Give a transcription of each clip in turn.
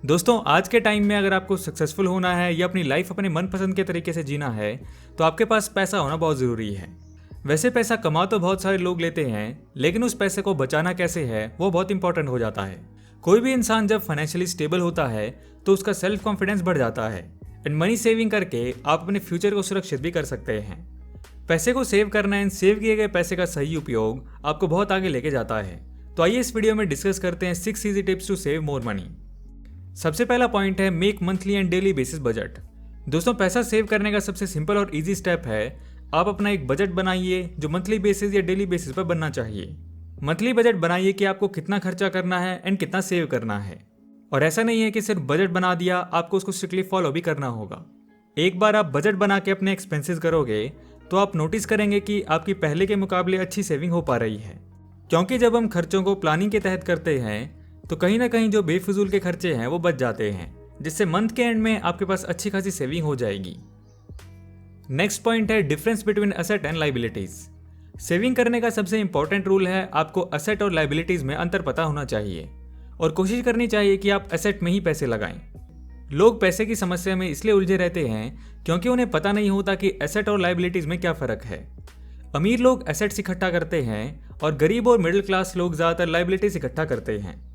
दोस्तों, आज के टाइम में अगर आपको सक्सेसफुल होना है या अपनी लाइफ अपने मनपसंद के तरीके से जीना है तो आपके पास पैसा होना बहुत ज़रूरी है। वैसे पैसा कमा तो बहुत सारे लोग लेते हैं, लेकिन उस पैसे को बचाना कैसे है वो बहुत इंपॉर्टेंट हो जाता है। कोई भी इंसान जब फाइनेंशियली स्टेबल होता है तो उसका सेल्फ कॉन्फिडेंस बढ़ जाता है एंड मनी सेविंग करके आप अपने फ्यूचर को सुरक्षित भी कर सकते हैं। पैसे को सेव करना एंड सेव किए गए पैसे का सही उपयोग आपको बहुत आगे लेके जाता है। तो आइए इस वीडियो में डिस्कस करते हैं 6 easy tips to save more money. सबसे पहला पॉइंट है make monthly and daily basis budget. दोस्तों, पैसा सेव करने का सबसे सिंपल और इजी स्टेप है आप अपना एक बजट बनाइए जो मंथली बेसिस या डेली बेसिस पर बनना चाहिए। मंथली बजट बनाइए कि आपको कितना खर्चा करना है एंड कितना सेव करना है। और ऐसा नहीं है कि सिर्फ बजट बना दिया, आपको उसको स्ट्रिक्टली फॉलो भी करना होगा। एक बार आप बजट बना के अपने एक्सपेंसेस करोगे तो आप नोटिस करेंगे कि आपकी पहले के मुकाबले अच्छी सेविंग हो पा रही है। क्योंकि जब हम खर्चों को प्लानिंग के तहत करते हैं तो कहीं ना कहीं जो बेफिजूल के खर्चे हैं वो बच जाते हैं, जिससे मंथ के एंड में आपके पास अच्छी खासी सेविंग हो जाएगी। नेक्स्ट पॉइंट है difference between asset and liabilities. Saving करने का सबसे इंपॉर्टेंट रूल है आपको असेट और लाइबिलिटीज में अंतर पता होना चाहिए और कोशिश करनी चाहिए कि आप असेट में ही पैसे लगाएं। लोग पैसे की समस्या में इसलिए उलझे रहते हैं क्योंकि उन्हें पता नहीं होता कि एसेट और लाइबिलिटीज में क्या फर्क है। अमीर लोग एसेट्स इकट्ठा करते हैं और गरीब और मिडिल क्लास लोग ज्यादातर लाइबिलिटीज इकट्ठा करते हैं।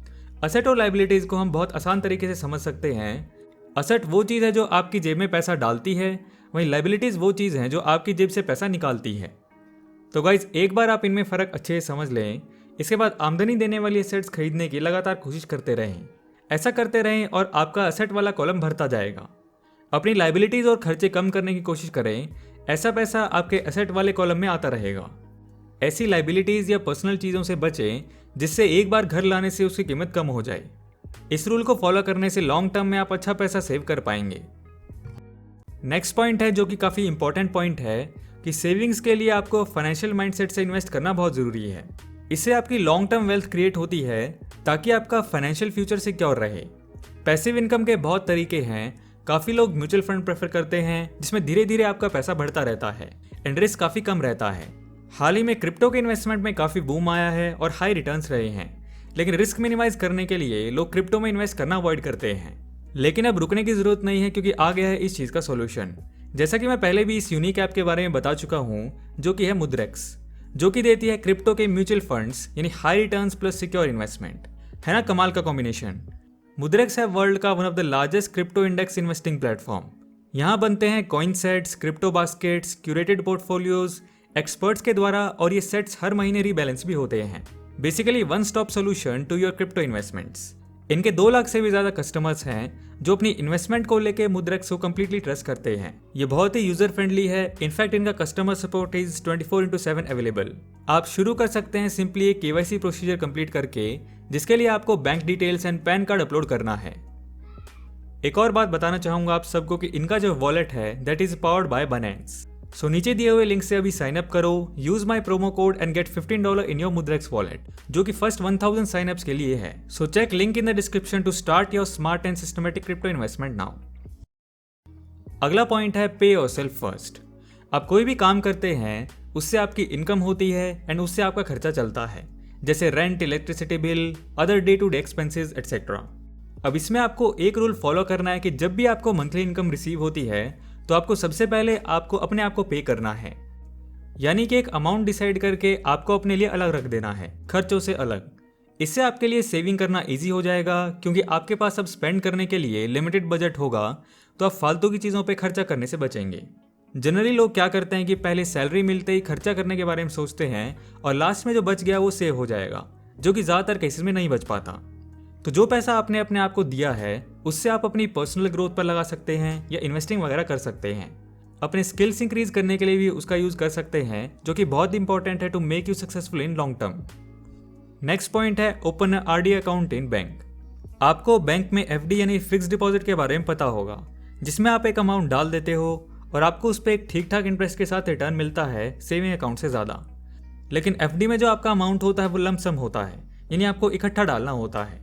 असेट और लाइबिलिटीज को हम बहुत आसान तरीके से समझ सकते हैं। असेट वो चीज़ है जो आपकी जेब में पैसा डालती है, वहीं लाइबिलिटीज वो चीज़ है जो आपकी जेब से पैसा निकालती है। तो गाइज, एक बार आप इनमें फ़र्क अच्छे से समझ लें, इसके बाद आमदनी देने वाली एसेट्स खरीदने की लगातार कोशिश करते रहें। ऐसा करते रहें और आपका असेट वाला कॉलम भरता जाएगा। अपनी लाइबिलिटीज और खर्चे कम करने की कोशिश करें, ऐसा पैसा आपके असेट वाले कॉलम में आता रहेगा। ऐसी लाइबिलिटीज या पर्सनल चीज़ों से बचें जिससे एक बार घर लाने से उसकी कीमत कम हो जाए। इस रूल को फॉलो करने से लॉन्ग टर्म में आप अच्छा पैसा सेव कर पाएंगे। नेक्स्ट पॉइंट है जो कि काफ़ी इंपॉर्टेंट पॉइंट है कि सेविंग्स के लिए आपको फाइनेंशियल माइंडसेट से इन्वेस्ट करना बहुत ज़रूरी है। इससे आपकी लॉन्ग टर्म वेल्थ क्रिएट होती है ताकि आपका फाइनेंशियल फ्यूचर सिक्योर रहे। पैसिव इनकम के बहुत तरीके हैं। काफ़ी लोग म्यूचुअल फंड प्रेफर करते हैं जिसमें धीरे धीरे आपका पैसा बढ़ता रहता है एंड रिस्क काफ़ी कम रहता है। हाल ही में क्रिप्टो के इन्वेस्टमेंट में काफ़ी बूम आया है और हाई रिटर्न्स रहे हैं, लेकिन रिस्क मिनिमाइज करने के लिए लोग क्रिप्टो में इन्वेस्ट करना अवॉइड करते हैं। लेकिन अब रुकने की ज़रूरत नहीं है क्योंकि आ गया है इस चीज़ का सॉल्यूशन। जैसा कि मैं पहले भी इस यूनिक ऐप के बारे में बता चुका हूँ जो कि है मुद्रेक्स, जो कि देती है क्रिप्टो के म्यूचुअल फंड्स यानी high returns plus secure investment. है ना कमाल का कॉम्बिनेशन। मुद्रेक्स है वर्ल्ड का one of the largest crypto index investing platform. यहाँ बनते हैं coin sets, crypto baskets, curated portfolios experts के द्वारा, और ये सेट्स हर महीने रीबैलेंस भी होते हैं। Basically one stop solution to your crypto investments. इनके 2 लाख से भी ज़्यादा कस्टमर्स हैं जो अपनी इन्वेस्टमेंट को लेकर मुद्रेक्स को कम्प्लीटली ट्रस्ट करते हैं। ये बहुत ही यूजर फ्रेंडली है। इनफैक्ट इनका कस्टमर सपोर्ट इज 24/7 अवेलेबल। आप शुरू कर सकते हैं सिंपली एक KYC प्रोसीजर कंप्लीट करके, जिसके लिए आपको bank details and pan card upload करना है। एक और बात बताना चाहूंगा आप सबको कि इनका जो वॉलेट है that is powered by Binance. So नीचे दिए हुए लिंक से अभी साइन अप करो, use my promo code and get $15 in your Mudrex wallet, जो कि फर्स्ट 1000 साइन अप्स के लिए है। So check link in the description to start your smart and systematic crypto investment now. अगला पॉइंट है पे योरसेल्फ फर्स्ट। आप कोई भी काम करते हैं उससे आपकी इनकम होती है एंड उससे आपका खर्चा चलता है, जैसे rent, electricity bill, other day to day expenses etcetera. अब इसमें आपको एक रूल फॉलो करना है कि जब भी आपको मंथली इनकम रिसीव होती है तो आपको सबसे पहले आपको अपने आप को पे करना है। यानी कि एक अमाउंट डिसाइड करके आपको अपने लिए अलग रख देना है, खर्चों से अलग। इससे आपके लिए सेविंग करना इजी हो जाएगा क्योंकि आपके पास अब स्पेंड करने के लिए लिमिटेड बजट होगा, तो आप फालतू की चीज़ों पे खर्चा करने से बचेंगे। जनरली लोग क्या करते हैं कि पहले सैलरी मिलते ही खर्चा करने के बारे में सोचते हैं और लास्ट में जो बच गया वो सेव हो जाएगा, जो कि ज़्यादातर केसेस में नहीं बच पाता। तो जो पैसा आपने अपने आप को दिया है उससे आप अपनी पर्सनल ग्रोथ पर लगा सकते हैं या इन्वेस्टिंग वगैरह कर सकते हैं। अपने स्किल्स इंक्रीज करने के लिए भी उसका यूज कर सकते हैं, जो कि बहुत इंपॉर्टेंट है to make you successful in long term. Next point है open RD account in bank. आपको बैंक में FD यानी फिक्स डिपॉजिट के बारे में पता होगा, जिसमें आप एक अमाउंट डाल देते हो और आपको उस पर एक ठीक ठाक इंटरेस्ट के साथ रिटर्न मिलता है सेविंग अकाउंट से ज़्यादा। लेकिन FD में जो आपका अमाउंट होता है वो लंप सम होता है, यानी आपको इकट्ठा डालना होता है।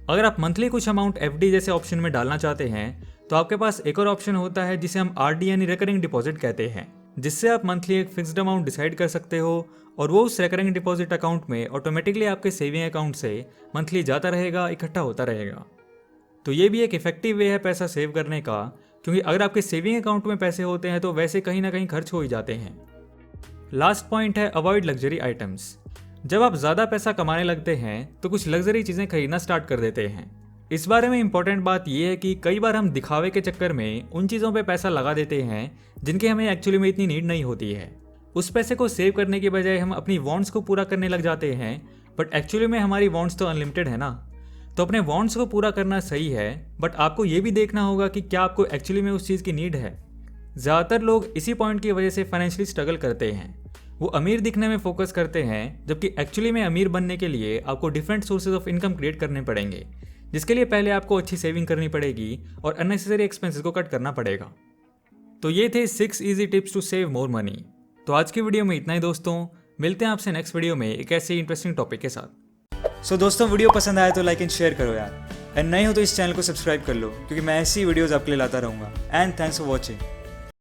अगर आप मंथली कुछ अमाउंट FD जैसे ऑप्शन में डालना चाहते हैं तो आपके पास एक और ऑप्शन होता है जिसे हम RD यानी रिकरिंग डिपॉजिट कहते हैं, जिससे आप मंथली एक फिक्स्ड अमाउंट डिसाइड कर सकते हो और वो उस रिकरिंग डिपॉजिट अकाउंट में ऑटोमेटिकली आपके सेविंग अकाउंट से मंथली जाता रहेगा, इकट्ठा होता रहेगा। तो ये भी एक इफेक्टिव वे है पैसा सेव करने का, क्योंकि अगर आपके सेविंग अकाउंट में पैसे होते हैं तो वैसे कहीं ना कहीं खर्च हो ही जाते हैं। लास्ट पॉइंट है अवॉइड लग्जरी आइटम्स। जब आप ज़्यादा पैसा कमाने लगते हैं तो कुछ लग्जरी चीज़ें खरीदना स्टार्ट कर देते हैं। इस बारे में इंपॉर्टेंट बात यह है कि कई बार हम दिखावे के चक्कर में उन चीज़ों पे पैसा लगा देते हैं जिनकी हमें एक्चुअली में इतनी नीड नहीं होती है। उस पैसे को सेव करने के बजाय हम अपनी वांट्स को पूरा करने लग जाते हैं, बट एक्चुअली में हमारी वांट्स तो अनलिमिटेड है ना। तो अपने वांट्स को पूरा करना सही है, बट आपको ये भी देखना होगा कि क्या आपको एक्चुअली में उस चीज़ की नीड है। ज़्यादातर लोग इसी पॉइंट की वजह से फाइनेंशियली स्ट्रगल करते हैं। वो अमीर दिखने में फोकस करते हैं, जबकि एक्चुअली में अमीर बनने के लिए आपको different sources of income create करने पड़ेंगे, जिसके लिए पहले आपको अच्छी सेविंग करनी पड़ेगी और अननेसेसरी एक्सपेंसेस को कट करना पड़ेगा। तो ये थे 6 easy tips to save more money. तो आज की वीडियो में इतना ही दोस्तों, मिलते हैं आपसे नेक्स्ट वीडियो में एक ऐसे इंटरेस्टिंग टॉपिक के साथ। सो दोस्तों, वीडियो पसंद आया तो लाइक एंड शेयर करो यार, एंड नए हो तो इस चैनल को सब्सक्राइब कर लो, क्योंकि मैं ऐसी वीडियोस आपके लिए लाता रहूँगा। And thanks for watching.